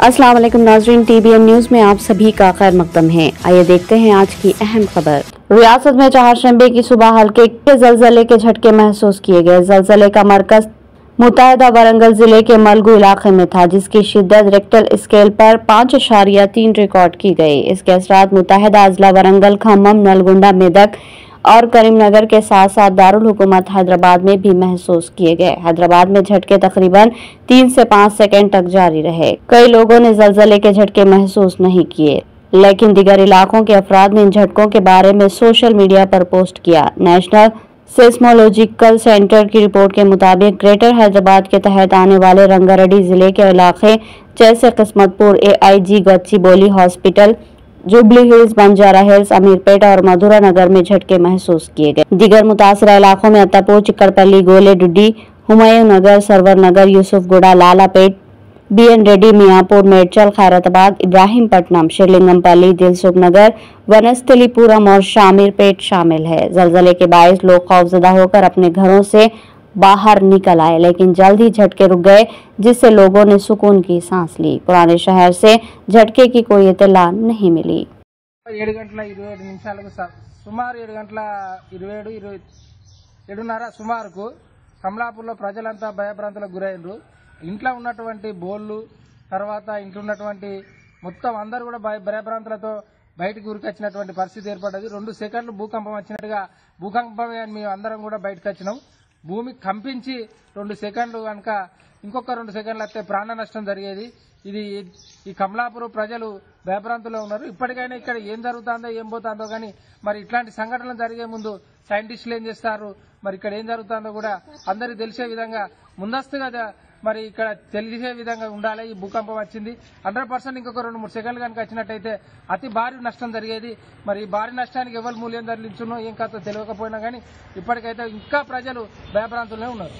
अस्सलाम वालेकुम नाज़रीन, TBN न्यूज़ में आप सभी का खैर मकदम है। आइए देखते हैं आज की अहम खबर। रियासत में चारशंबे की सुबह हल्के ज़लज़ले के झटके महसूस किए गए। ज़लज़ले का मरकज मुत्तहदा वरंगल जिले के मलगू इलाके में था, जिसकी शिद्दत रिक्टर स्केल पर 5.3 रिकॉर्ड की गई। इसके असरात मुत्तहदा अजला वरंगल, खम्मम, नलगुंडा, मेदक और करीमनगर के साथ साथ दारुल हुकूमत हैदराबाद में भी महसूस किए गए। हैदराबाद में झटके तकरीबन 3 से 5 सेकंड तक जारी रहे। कई लोगों ने ज़लज़ले के झटके महसूस नहीं किए, लेकिन दीगर इलाकों के अफराद ने इन झटकों के बारे में सोशल मीडिया पर पोस्ट किया। नेशनल सेस्मोलॉजिकल सेंटर की रिपोर्ट के मुताबिक ग्रेटर हैदराबाद के तहत आने वाले रंगारेड्डी जिले के इलाके जैसे Kismatpur, AIG, Gachibowli hospital, jubilee hills, Banjara hills, Ameerpet और मधुरा नगर में झटके महसूस किए गए। दीगर मुतासरा इलाकों में अत्तापुर, चिक्कड़पल्ली, गोले, डुड्डी, हुमायूं नगर, सरवर नगर, यूसुफगुड़ा, लालापेट, BN रेड्डी, मियाँपुर, मेडचल, खैरताबाद, इब्राहिमपट्टनम, श्रीलिंगमपल्ली, दिलसुख नगर, वनस्थलीपुरम और शामीरपेट शामिल है। ज़लज़ले के बायस लोग खौफजदा होकर अपने घरों से बाहर निकल आए, लेकिन जल्द ही झटके रुक गए, जिससे लोगों ने सुकून की सांस ली। पुराने शहर से झटके की कोई इत्तला नहीं मिली। 7 గంటల 27 నిమిషాలకు సుమారు 7 గంటల 7:30 సుమారుకు కమలాపూర్లో ప్రజలంతా భయభ్రాంతులకు గురైనరు. ఇంట్లో ఉన్నటువంటి బోళ్ళు, తర్వాత ఇంట్లో ఉన్నటువంటి మొత్తం అందరూ కూడా భయభ్రాంతులతో బయటకు ఉరికొచ్చినటువంటి పరిస్థితి ఏర్పడ్డది. 2 సెకండ్లు భూకంపం వచ్చినట్టుగా భూకంపమే అని మేము అందరం కూడా బయటకు వచ్చినాం. భూమి కంపించి 2 సెకండ్లు కనుక ఇంకొక 2 సెకండ్లు వస్తే ప్రాణ నష్టం జరిగేది. ఈ కమలాపూర్ ప్రజలు భయభ్రాంతుల్లో ఉన్నారు. ఇప్పటికైనా ఇక్కడ ఏం జరుగుతుందో ఏం పోతుందో కానీ మరి ఇట్లాంటి సంఘటనలు జరిగే ముందు సైంటిస్టులు ఏం చేస్తారు, మరి ఇక్కడ ఏం జరుగుతుందో కూడా అందరికీ తెలిసే విధంగా ముందస్తుగా మరి ఇక్కడ తెలిసే విధంగా ఉండాలి. ఈ భూకంపం వచ్చింది 100% ఇంకొక 2-3 సెకండ్లు కనుక వచ్చినట్టయితే అతి భారీ నష్టం జరిగేది. మరి ఈ భారీ నష్టానికి ఎవరు మూల్యం ధరలించునో ఏం కాదో తెలియకపోయినా కానీ ఇప్పటికైతే ఇంకా ప్రజలు భయభ్రాంతులనే ఉన్నారు.